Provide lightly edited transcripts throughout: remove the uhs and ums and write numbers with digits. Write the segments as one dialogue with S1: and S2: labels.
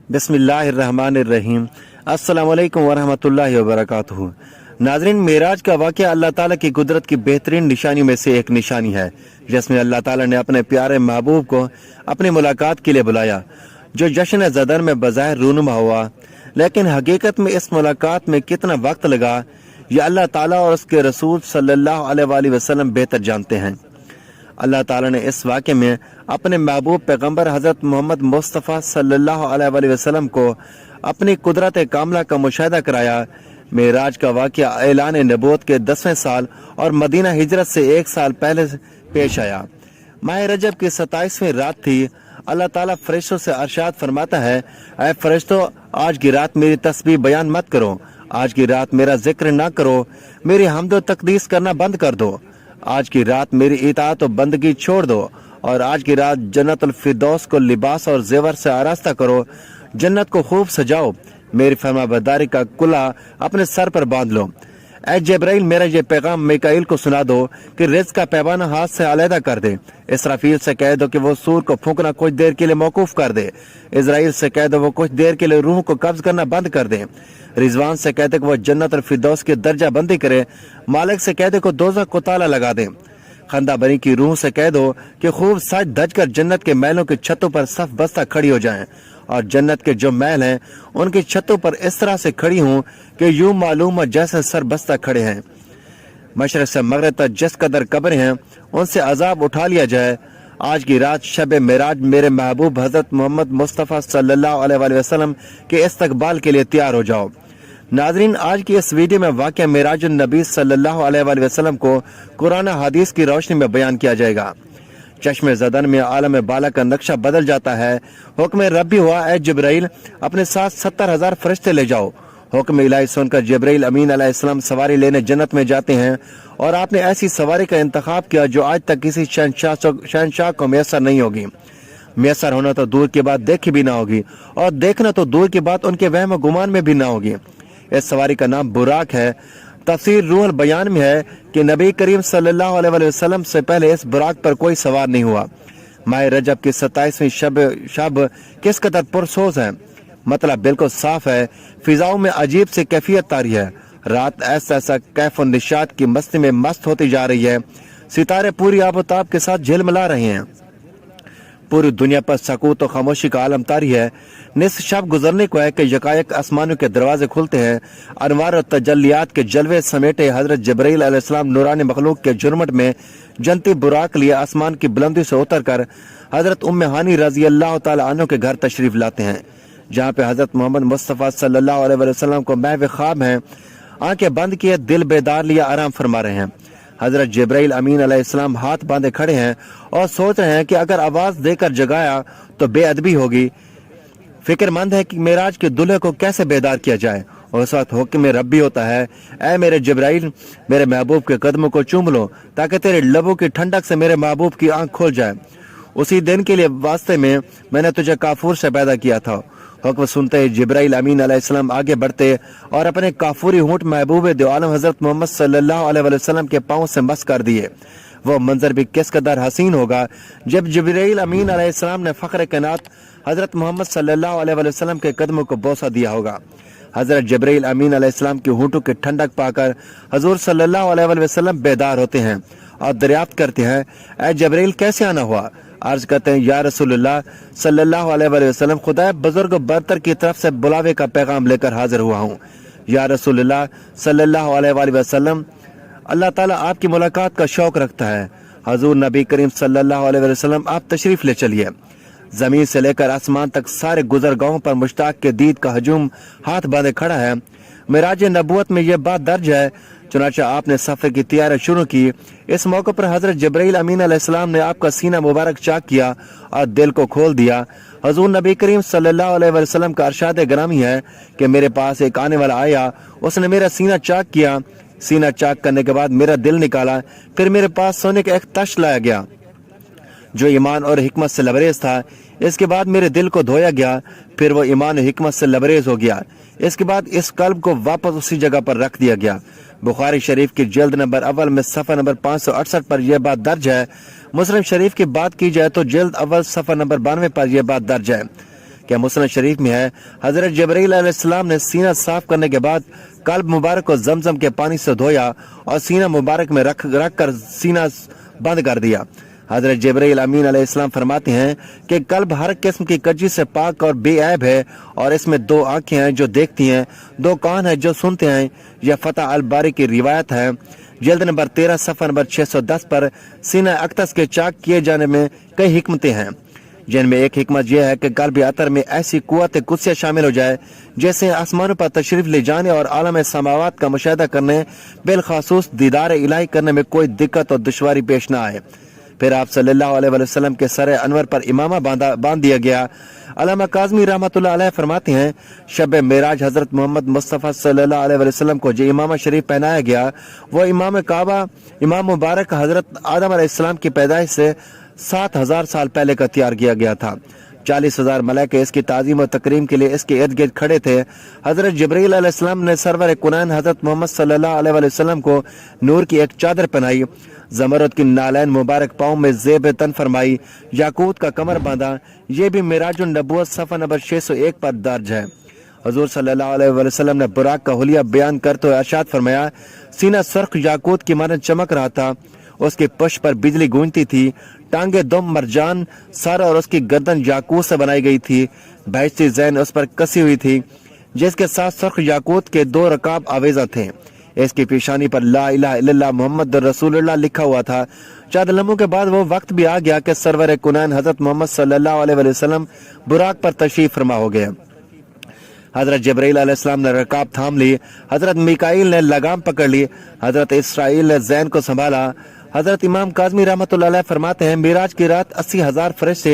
S1: बिस्मिल्लाहिर्रहमानिर्रहीम। अस्सलामु अलैकुम वरहमतुल्लाहि वबरकातुहू। नाज़रीन, मेराज का वाक़या अल्लाह ताला की कुदरत की बेहतरीन निशानियों में से एक निशानी है, जिसमें अल्लाह ताला ने अपने प्यारे महबूब को अपनी मुलाकात के लिए बुलाया, जो जश्न ज़दर में बज़ाहिर रूनुमा हुआ, लेकिन हकीकत में इस मुलाकात में कितना वक्त लगा, ये अल्लाह ताला और उसके रसूल सल्लल्लाहु अलैहि वसल्लम बेहतर जानते हैं। अल्लाह ताला ने इस वाक़े में अपने महबूब पैगंबर हज़रत मोहम्मद मुस्तफ़ा सल्लल्लाहु अलैहि वसल्लम को अपनी कुदरत कामला का मुशाहिदा कराया। मेराज का वाक़या ऐलान नबूवत के 10वें साल और मदीना हिजरत से 1 साल पहले पेश आया। माह रजब की 27वीं रात थी। अल्लाह ताला फरिश्तों से अरशाद फरमाता है, ऐ फरिश्तों, आज की रात मेरी तस्बीह बयान मत करो, आज की रात मेरा जिक्र ना करो, मेरी हम्द तकदीस करना बंद कर दो, आज की रात मेरी इताअत और बंदगी छोड़ दो, और आज की रात जन्नतुल फिरदौस को लिबास और जेवर से आरास्ता करो, जन्नत को खूब सजाओ, मेरी फरमाबरदारी का कुला अपने सर पर बांध लो। ऐ जिब्राइल, मेरा ये पैगाम मिकाईल को सुना दो कि रिज़्क का पैमाना हाथ से अलहदा कर दे। इसराफील से कह दो कि वो सूर को फूंकना कुछ देर के लिए मौकूफ कर दे। इजराइल से कह दो वो कुछ देर के लिए रूह को कब्ज करना बंद कर दे। रिजवान से कहते कि वो जन्नत और फिरदौस की दर्जा बंदी करे। मालिक से कहते को दोज़ख को ताला लगा दे। खंदा बनी की रूह से कह दो कि खूब सज धज कर जन्नत के महलों की छतों पर सफ बस्ता खड़ी हो जाएं, और जन्नत के जो महल हैं उनकी छतों पर इस तरह से खड़ी हूं कि यूं मालूम हो जैसे सर बस्ता खड़े हैं। मशरक से मगरिब तक जिस कदर कब्रें हैं उनसे अजाब उठा लिया जाए। आज की रात शब मेराज मेरे महबूब हजरत मोहम्मद मुस्तफ़ा सल्लल्लाहु अलैहि वसल्लम के इस्तकबाल के लिए तैयार हो जाओ। नाजरीन, आज की इस वीडियो में वाक़या मेराजुन नबी सल्लल्लाहु अलैहि वसल्लम को कुरान हदीस की रोशनी में बयान किया जाएगा। चश्मे ज़दन में आलम बाला का नक्शा बदल जाता है। हुक्म रब्बी हुआ, ऐ जिब्राइल, अपने साथ 70,000 फरिश्ते ले जाओ। हुक्म इलाही सुनकर जिब्राइल अमीन अलैहिस्सलाम सवारी लेने जन्नत में जाते हैं, और आपने ऐसी सवारी का इंतखाब किया जो आज तक किसी शहंशाह को मैसर नहीं होगी। मैसर होना तो दूर की बात देखी भी ना होगी, और देखना तो दूर की बात उनके वहम गुमान में भी ना होगी। इस सवारी का नाम बुराक है। तफसीर रूहुल बयान में है कि नबी करीम सल्लल्लाहु अलैहि वसल्लम से पहले इस बुराक पर कोई सवार नहीं हुआ। माह रजब की 27वीं शब किस कदर पुरसोज है, मतलब बिल्कुल साफ है। फिजाओं में अजीब सी कैफियत तारी है। रात ऐसा कैफ और निशात की मस्ती में मस्त होती जा रही है। सितारे पूरी आबोताब के साथ झिलमिला रहे हैं। पूरी दुनिया पर सकूत और खामोशी का आलम तारी है। निस शब गुजरने को है कि यकायक आसमानों के दरवाजे खुलते हैं। अनवार और तजल्लियात के जलवे समेटे हजरत जिब्राइल अलैहिस्सलाम नूरानी मखलूक के जुर्मट में जनती बुराक लिए आसमान की बुलंदी से उतर कर हजरत उम्मे हानी रजी अल्लाह तआला अन्हा के घर तशरीफ लाते हैं, जहाँ पे हजरत मोहम्मद मुस्तफ़ा सल्लल्लाहु अलैहि वसल्लम को महव ख्वाब हैं। आंखें बंद किए, दिल बेदार लिया आराम फरमा रहे हैं। हजरत जिब्राइल अमीन अलैहिस्सलाम हाथ बांधे खड़े हैं और सोच रहे हैं कि अगर आवाज देकर जगाया तो बेअदबी होगी। फिक्रमंद है कि मेराज के दूल्हे को कैसे बेदार किया जाए। और उस वक्त हुक्म रब्बी होता है, ऐ मेरे जिब्राइल, मेरे महबूब के कदमों को चूम लो ताकि तेरे लबों की ठंडक से मेरे महबूब की आंख खुल जाए। उसी दिन के लिए वास्ते में मैंने तुझे काफूर से पैदा किया था। हुक्म सुनते ही जिब्राइल अमीन अलैहिस्सलाम आगे बढ़ते और अपने काफूरी ऊँट महबूब दो आलम हजरत मोहम्मद सल्लल्लाहु अलैहि वसल्लम के पाँव से मस कर दिए। वो मंजर भी किस कदर हसीन होगा जब जिब्राइल अमीन अलैहिस्सलाम ने फख्र कायनात हजरत मोहम्मद सल्लल्लाहु अलैहि वसल्लम के कदमों को बोसा दिया होगा। हजरत जिब्राइल अमीन अलैहिस्सलाम की होंठों की ठंडक पाकर हजूर सल्लल्लाहु अलैहि वसल्लम बेदार होते हैं और दरियाफ्त करते हैं, ऐ जिब्राइल, कैसे आना हुआ? अर्ज करते हैं, या रसूलुल्लाह सल्लल्लाहु अलैहि वसल्लम, खुदा बुजुर्ग बरतर की तरफ से बुलावे का पैगाम लेकर हाजिर हुआ हूँ। या रसूलुल्लाह सल्लल्लाहु अलैहि वसल्लम, अल्लाह ताला आपकी मुलाकात का शौक रखता है। हजूर नबी करीम सल्लल्लाहु अलैहि वसल्लम, आप तशरीफ ले चलिए। जमीन से लेकर आसमान तक सारे गुजरगाहों पर मुश्ताक के दीद का हजूम हाथ बांधे खड़ा है। मिराज नबूवत में यह बात दर्ज है। चुनांचे आपने सफर की तैयारी शुरू की। इस मौके पर हजरत जिब्राइल अमीन अलैहिस्सलाम ने आपका सीना मुबारक चाक किया और दिल को खोल दिया। हजूर नबी करीम सल्लल्लाहु अलैहि वसल्लम का अरशाद ग्रामी है कि मेरे पास एक आने वाला आया, उसने मेरा सीना चाक किया। सीना चाक करने के बाद मेरा दिल निकाला, फिर मेरे पास सोने का एक तश्त लाया गया जो ईमान और हिकमत से लबरेज था। इसके बाद मेरे दिल को धोया गया, फिर वो ईमान और हिकमत से लबरेज हो गया। इसके बाद इस कल्ब को वापस उसी जगह पर रख दिया गया। बुखारी शरीफ की जल्द नंबर अव्वल में सफ़ा नंबर 568 पर यह बात दर्ज है। मुस्लिम शरीफ की बात की जाए तो जल्द अव्वल सफ़ा नंबर 92 पर यह बात दर्ज है कि मुस्लिम शरीफ में है, हजरत जिब्रील अलैहिस्सलाम ने सीना साफ करने के बाद कल्ब मुबारक को जमजम के पानी से धोया और सीना मुबारक में रख कर सीना बंद कर दिया। हजरत जिब्रील अमीन अलैहिस्सलाम फरमाते हैं कि कल्ब हर किस्म की कज्जी से पाक और बेऐब है और इसमें 2 आंखें हैं जो देखती हैं, 2 कान हैं जो सुनते हैं। यह फतह अल बारी की रिवायत है। जल्द नंबर 13 सफ़ा नंबर 610 पर सीना अक्तस के चाक किए जाने में कई हिकमतें हैं, जिनमें एक हिकमत यह है कि कल्ब अतर में ऐसी कुव्वत कुदसिया शामिल हो जाए जैसे आसमानों पर तशरीफ ले जाने और आलम समावात का मुशाहिदा करने, बिलखासूस दीदार इलाही करने में कोई दिक्कत और दुश्वारी पेश न आए। फिर आप सल्लल्लाहु अलैहि वसल्लम के सर अनवर पर इमामा बांध दिया गया। अल्लामा काज़मी रहमतुल्लाह अलैह फरमाते हैं, शब मेराज हजरत मोहम्मद मुस्तफ़ा सल्लल्लाहु अलैहि वसल्लम को जो इमामा शरीफ पहनाया गया वो इमाम काबा इमाम मुबारक हजरत आदम अलैहिस्सलाम की पैदाइश से 7000 साल पहले का तैयार किया गया था। 40,000 मलाइके इसकी ताज़ीम और तकरीम के लिए इसके इर्द गिर्द खड़े थे। हजरत जिब्रील अलैहिस्सलाम ने सरवर कुनैन हजरत मोहम्मद सल्लल्लाहु अलैहि वसल्लम को नूर की एक चादर पहनाई, जमरद की नालैन मुबारक पाँव में जेब तन फरमाई, याकूत का कमर बांधा। ये भी मिराजुन नबुव्वत सफ़ा नंबर 601 पर दर्ज है। हुजूर सल्लल्लाहु अलैहि वसल्लम ने बुराक का हुलिया बयान करते हुए इरशाद फरमाया, सीना सुर्ख याकूत की मानद चमक रहा था, उसके पुष्प पर बिजली गूंजती थी, टांगे दुम मरजान, सर और उसकी गर्दन याकूत से बनाई गई थी, बहश्ती ज़ैन उस पर कसी हुई थी, जिसके साथ सुर्ख याकूत के 2 रकाब आवेजा थे। इसकी पेशानी पर ला इलाहा इल्लल्लाह मुहम्मद रसूलुल्लाह लिखा हुआ था। चंद लम्हों के बाद वो वक्त भी आ गया कि सरवर कुनैन हजरत मोहम्मद सल्लल्लाहु अलैहि वसल्लम बुराक पर तशरीफ फरमा हो गए। हजरत जिब्रील अलैहिस्सलाम ने रकाब थाम ली, हजरत मिकाईल ने लगाम पकड़ ली, हजरत इसराइल ने ज़ैन को संभाला। हजरत इमाम काज़मी रहमतुल्लाह अलैह फरमाते हैं, मिराज की रात 80,000 फरिश्ते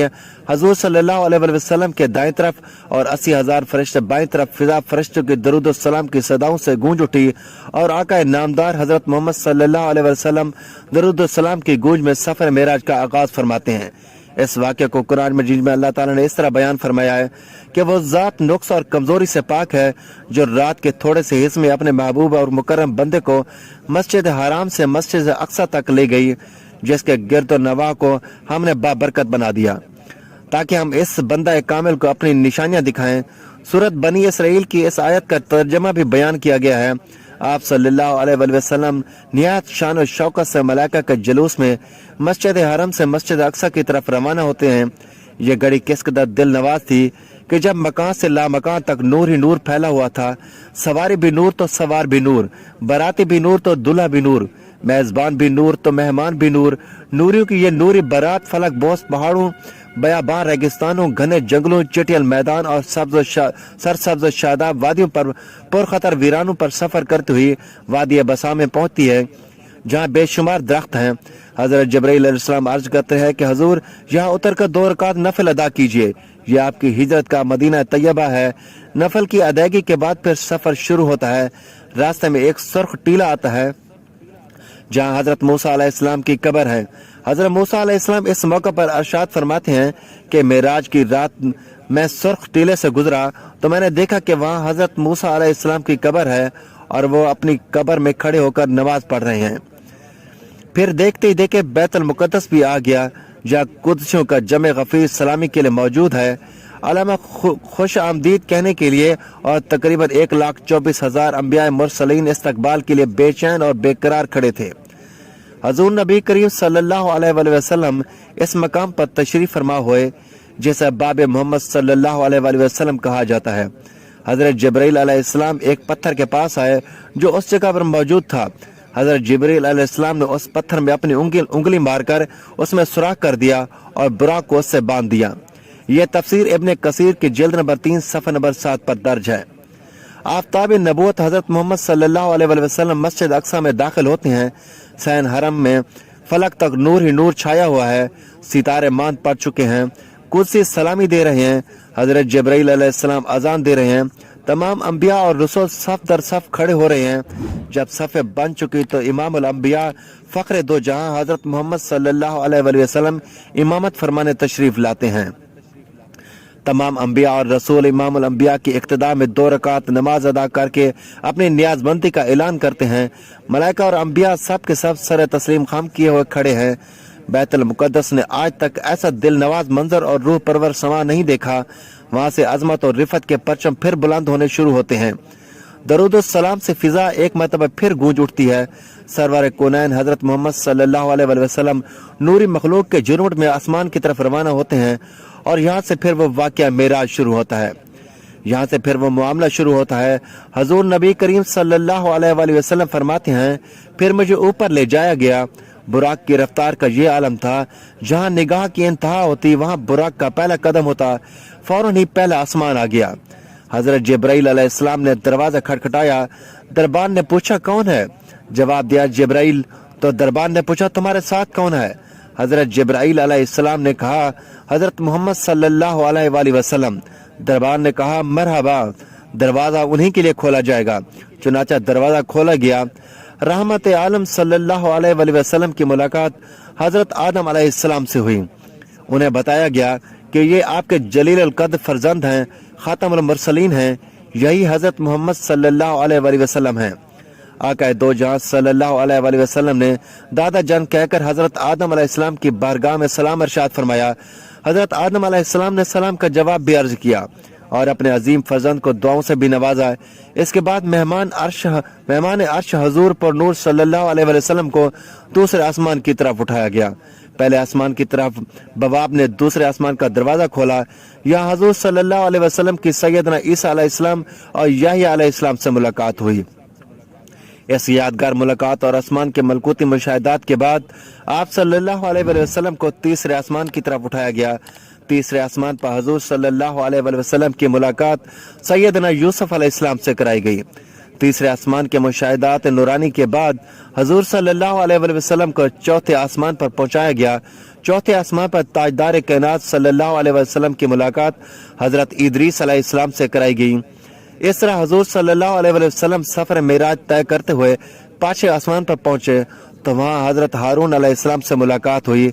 S1: हजूर सल्लल्लाहु अलैहि वसल्लम के दाएं तरफ और 80,000 फरिश्ते बाएं तरफ फिजा फरिश्तों की दरूद सलाम की सदाओं से गूंज उठी और आका नामदार हजरत मोहम्मद सल्लल्लाहु अलैहि वसल्लम दरूद सलाम की गूंज में सफर मिराज का आगाज फरमाते हैं। इस वाक़े को कुरान मजीद में अल्लाह ताला ने इस तरह बयान फरमाया है कि वो ज़ात नुक्स और कमजोरी से पाक है जो रात के थोड़े से हिस्से में अपने महबूब और मुकर्रम बंदे को मस्जिद हराम से मस्जिद अक्सा तक ले गई, जिसके गिरद नवाह को हमने बाबरकत बना दिया ताकि हम इस बंदा कामिल को अपनी निशानियां दिखाएं। सूरत बनी इसराइल की इस आयत का तर्जमा भी बयान किया गया है। आप सल्लल्लाहु अलैहि वसल्लम निहायत शान और शौकत से मलाइका के जुलूस में मस्जिद हरम से मस्जिद अक्सा की तरफ रवाना होते हैं। ये घड़ी किस कदर दिल नवाज थी कि जब मकान से लामकान तक नूर ही नूर फैला हुआ था। सवारी भी नूर तो सवार भी नूर, बाराती भी नूर तो दूल्हा भी नूर, मेजबान भी नूर तो मेहमान भी नूर। नूरियों की ये नूरी बारात फलक बोस पहाड़ों, बयाबान रेगिस्तानों, घने जंगलों, चटियल मैदान और सरसब्ज शादाब वादियों पर पुरखतर वीरानों पर सफर करती हुई वादी बसा में पहुंचती है, जहाँ बेशुमार दरख्त हैं। हजरत जिब्रील अलैहिस्सलाम अर्ज करते हैं कि हजूर यहाँ उतर कर 2 रकात नफल अदा कीजिए, यह आपकी हिजरत का मदीना तैयबा है। नफल की अदायगी के बाद फिर सफर शुरू होता है। रास्ते में एक सुर्ख टीला आता है जहाँ हजरत मूसा अलैहिस्सलाम की कब्र है। हजरत मूसा अलैहिस्सलाम इस मौके पर इरशाद फरमाते हैं कि मेराज की रात मैं सुर्ख टीले से गुजरा तो मैंने देखा कि वहाँ हजरत मूसा अलैहिस्सलाम की कब्र है और वो अपनी कब्र में खड़े होकर नमाज पढ़ रहे हैं। फिर देखते ही देखे बैतुल मुक़द्दस भी आ गया, जहाँ कुदसियों का जमे गफीर सलामी के लिए मौजूद है, अलामा खुश आमदीद कहने के लिए, और तकरीबन 1,24,000 अंबिया मुरसलीन इस्तकबाल के लिए बेचैन और बेकरार खड़े थे। हजूर नबी करीम सल्लल्लाहु अलैहि वसल्लम इस मकाम पर तशरीफ फरमा हुए जिसे बाब मोहम्मद सल्लल्लाहु अलैहि वसल्लम कहा जाता है। हजरत जिब्रील अलैहिस्सलाम एक पत्थर के पास आए जो उस जगह पर मौजूद था। हजरत जिब्रील अलैहिस्सलाम ने उस पत्थर में अपनी उंगली मारकर उसमें सुराख कर दिया और बुराक को उससे बांध दिया। यह तफसीर इब्ने कसीर की जिल्द नंबर 3 सफ़ा नंबर 7 पर दर्ज है। आफ्ताब नबूवत हजरत मोहम्मद सल्लल्लाहु अलैहि वसल्लम मस्जिद अक्सा में दाखिल होते हैं। सैन हरम में फलक तक नूर ही नूर छाया हुआ है, सितारे मांद पड़ चुके हैं, कुदसी सलामी दे रहे हैं, हजरत जिब्रील अलैहिस्सलाम अजान दे रहे हैं, तमाम अंबिया और रसूल सफ दर सफ खड़े हो रहे हैं। जब सफ़े बन चुकी तो इमामुल अंबिया फ़ख्र दो जहां हजरत मोहम्मद सल्लल्लाहु अलैहि वसल्लम इमामत फरमाने तशरीफ लाते हैं। तमाम अंबिया और रसूल इमामुल अंबिया की इक्तदा में 2 रकात नमाज अदा करके अपनी नियाजबंदी का ऐलान करते हैं। मलाइका और अंबिया सब के सब सर तस्लीम खाम किए हुए खड़े हैं। बैतुल मुक़द्दस ने आज तक ऐसा दिल नवाज मंजर और रूह परवर समा नहीं देखा। वहाँ से अजमत और रिफत के परचम फिर बुलंद होने शुरू होते हैं। दरूद सलाम से फिजा एक मरतबा फिर गूंज उठती है। सरवर कोनैन हजरत मोहम्मद सल्लल्लाहु अलैहि वसल्लम नूरी मखलूक के जुनूट में आसमान की तरफ रवाना होते हैं और यहाँ से फिर वो वाक़या मेराज शुरू होता है। यहाँ से फिर वो मामला शुरू होता है। हजूर नबी करीम सल्लल्लाहु अलैहि वसल्लम फरमाते हैं, फिर मुझे ऊपर ले जाया गया। बुराक की रफ्तार का ये आलम था, जहाँ निगाह की इंतहा होती वहाँ बुराक का पहला कदम होता, फौरन ही पहला आसमान आ गया। हजरत जिब्राइल अलैहिस्सलाम ने दरवाजा खटखटाया। दरबान ने पूछा कौन है? जवाब दिया जिब्राइल। तो दरबान ने पूछा तुम्हारे साथ कौन है? हजरत जिब्राइल अलैहिस्सलाम ने कहा हजरत मोहम्मद सल्लल्लाहु अलैहि वसल्लम। दरबान ने कहा मरहबा, दरवाजा उन्हीं के लिए खोला जाएगा। चुनाचा दरवाजा खोला गया। रहमत आलम सल्लल्लाहु अलैहि वसल्लम की मुलाकात हजरत आदम अलैहिस्सलाम से हुई। उन्हें बताया गया कि ये आपके जलील अल कद्र फर्जंद हैं, खातमुल मुरसलीन हैं, यही हजरत मोहम्मद सल्लल्लाहु अलैहि वसल्लम हैं। आका दो जहां सल्लल्लाहु अलैहि वसल्लम ने दादा जान कहकर हजरत आदम अलैहिस्सलाम की बारगाह में सलाम इरशाद फरमाया। हजरत आदम अलैहिस्सलाम ने सलाम का जवाब भी अर्ज किया और अपने अजीम फर्जंद को दुआओं से भी नवाजा। इसके बाद मेहमान अर्श हजूर पर नूर सल्लल्लाहु अलैहि वसल्लम को दूसरे आसमान की तरफ उठाया गया। पहले आसमान की तरफ बवाब ने दूसरे आसमान का दरवाजा खोला। यहाँ हजूर सल्लल्लाहु अलैहि वसल्लम की सैयदना ईसा अलैहिस्सलाम और याह्या अलैहिस्सलाम से मुलाकात हुई। इस यादगार मुलाकात और आसमान के मलकूती मुशाहिदात के बाद आप सल्लल्लाहु अलैहि वसल्लम को तीसरे आसमान की तरफ उठाया गया। तीसरे आसमान पर हजूर सल्लल्लाहु अलैहि वसल्लम की मुलाकात सैयदना यूसुफ अलैहिस्सलाम से कराई गई। तीसरे आसमान के मुशाहिदात नूरानी के बाद हजूर सल्लल्लाहु अलैहि वसल्लम को चौथे आसमान पर पहुंचाया गया। चौथे आसमान पर ताजदार कायनात सल्लल्लाहु अलैहि वसल्लम की मुलाकात हजरत इदरीस अलैहिस्सलाम से कराई गई। इस तरह हजूर सल्लल्लाहु अलैहि वसल्लम सफर मेराज तय करते हुए पांचवें आसमान पर पहुंचे तो वहां हजरत हारून अलैहिस्सलाम से मुलाकात हुई।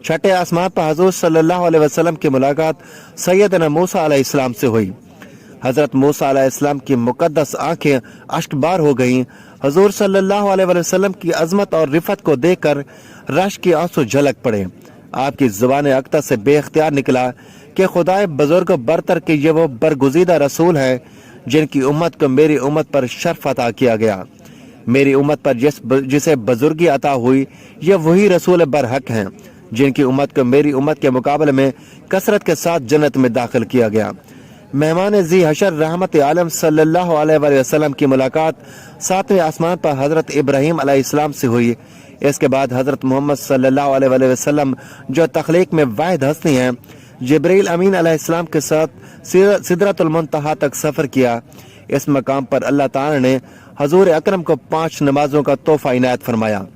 S1: छठे आसमान पर हजूर सल्लल्लाहु अलैहि वसल्लम की मुलाकात सैयदना मूसा अलैहिस्सलाम से हुई। हजरत मूसा अलैहिस्सलाम की मुकद्दस आंखें अश्कबार हो गईं। हजूर सल्लल्लाहु अलैहि वसल्लम की अजमत और रिफत को देखकर रश की आंसू झलक पड़े। आपकी जुबान अक्ता से बेख्तियार निकला कि खुदाए बुजुर्ग बरतर के ये वो बरगुज़ीदा रसूल है जिनकी उम्मत को मेरी उम्मत पर शर्फ अता किया गया। मेरी उम्मत पर जिसे बुजुर्गी अता हुई ये वही रसूल बरहक हैं जिनकी उम्मत को मेरी उम्मत के मुकाबले में कसरत के साथ जन्नत में दाखिल किया गया। मेहमान जी हशर रहमत आलम सल्लल्लाहु अलैहि वसल्लम की मुलाकात सातवें आसमान पर हजरत इब्राहीम अलैहिस्सलाम से हुई। इसके बाद हजरत मोहम्मद सल्लल्लाहु अलैहि वसल्लम जो तख्लीक में वाहिद हस्ती हैं जिब्रील अमीन अलैहिस्सलाम के साथ सिदरतुल मुंतहा तक सफर किया। इस मकाम पर अल्लाह ताला ने हजूर अकरम को 5 नमाजों का तोहफा इनायत फरमाया।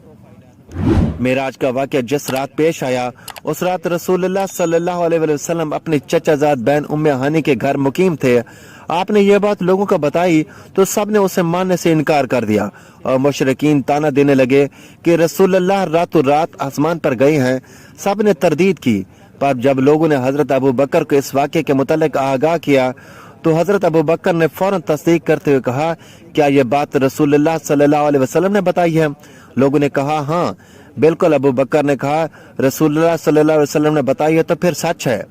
S1: मेराज का वाक़या जिस रात पेश आया उस रात रसूलुल्लाह सल्लल्लाहु अलैहि वसल्लम अपनी चचाजाद बहन उम्मे हानी के घर मुकीम थे। आपने ये बात लोगों को बताई तो सब ने उसे मानने से इनकार कर दिया और मुशरिकीन ताना देने लगे कि रसूलुल्लाह रातों रात आसमान पर गए हैं। सब ने तरदीद की, पर जब लोगों ने हजरत अबू बकर को इस वाक़े के मुतालिक आगाह किया तो हजरत अबू बकर ने फौरन तस्दीक करते हुए कहा, क्या ये बात रसूलुल्लाह सल्लल्लाहु अलैहि वसल्लम ने बताई है? लोगों ने कहा हाँ बिल्कुल। अबू बकर ने कहा रसूलुल्लाह सल्लल्लाहु अलैहि वसल्लम ने बताई है तो फिर सच है।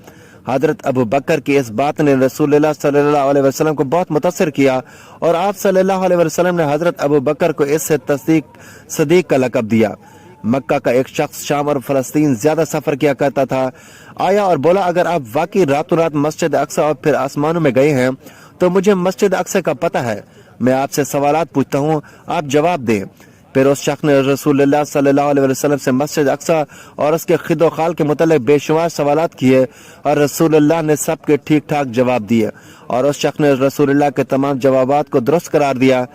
S1: हजरत अबू बकर की इस बात ने रसूलुल्लाह सल्लल्लाहु अलैहि वसल्लम को बहुत मुतासिर किया और आप सल्लल्लाहु अलैहि वसल्लम ने हजरत अबू बकर को इससे सदीक का लक़ब दिया। मक्का का एक शख्स शाम और फलस्तीन ज्यादा सफर किया करता था। आया और बोला, अगर आप वाकई रातों रात मस्जिद अक्सा और फिर आसमानों में गए हैं तो मुझे मस्जिद अक्सा का पता है। मैं आपसे सवालात पूछता हूँ, आप जवाब दें। फिर उस शख्स ने रसूलुल्लाह सल्लल्लाहु अलैहि वसल्लम से मस्जिद अक्सा और उसके खिदो खाल के मुतालिक बेशुमार सवालात किए और रसूलुल्लाह ने सबके ठीक ठाक जवाब दिए और उस शख्स ने रसूलुल्लाह के तमाम जवाबात को दुरुस्त करार दिया।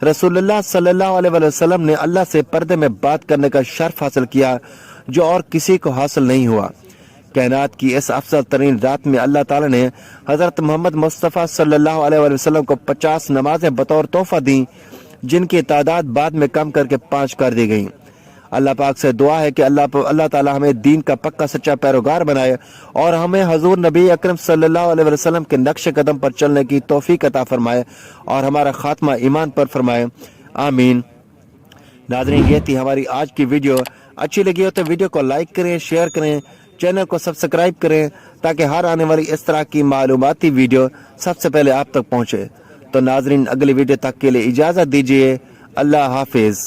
S1: रसूलुल्लाह सल्लल्लाहु अलैहि वसल्लम ने अल्लाह से पर्दे में बात करने का शर्फ हासिल किया जो और किसी को हासिल नहीं हुआ। कायनात की इस अफजल तरीन रात में अल्लाह ताला ने हजरत मोहम्मद मुस्तफ़ा सल्लल्लाहु अलैहि वसल्लम को 50 नमाजें बतौर तोहफा दी, जिनकी तादाद बाद में कम करके 5 कर दी गई। अल्लाह पाक से दुआ है कि अल्लाह ताला हमें दीन का पक्का सच्चा पैरोकार बनाए और हमें हजूर नबी अकरम सल्लल्लाहु अलैहि वसल्लम के नक्शे कदम पर चलने की तौफीक अता फरमाए और हमारा खात्मा ईमान पर फरमाए, आमीन। नाज़रीन, ये थी हमारी आज की वीडियो। अच्छी लगी हो तो वीडियो को लाइक करें, शेयर करें, چینل کو سبسکرائب کریں تاکہ ہر آنے والی اس طرح کی معلوماتی ویڈیو سب سے پہلے آپ تک پہنچے۔ تو ناظرین اگلی ویڈیو تک کے لیے اجازت دیجیے، اللہ حافظ۔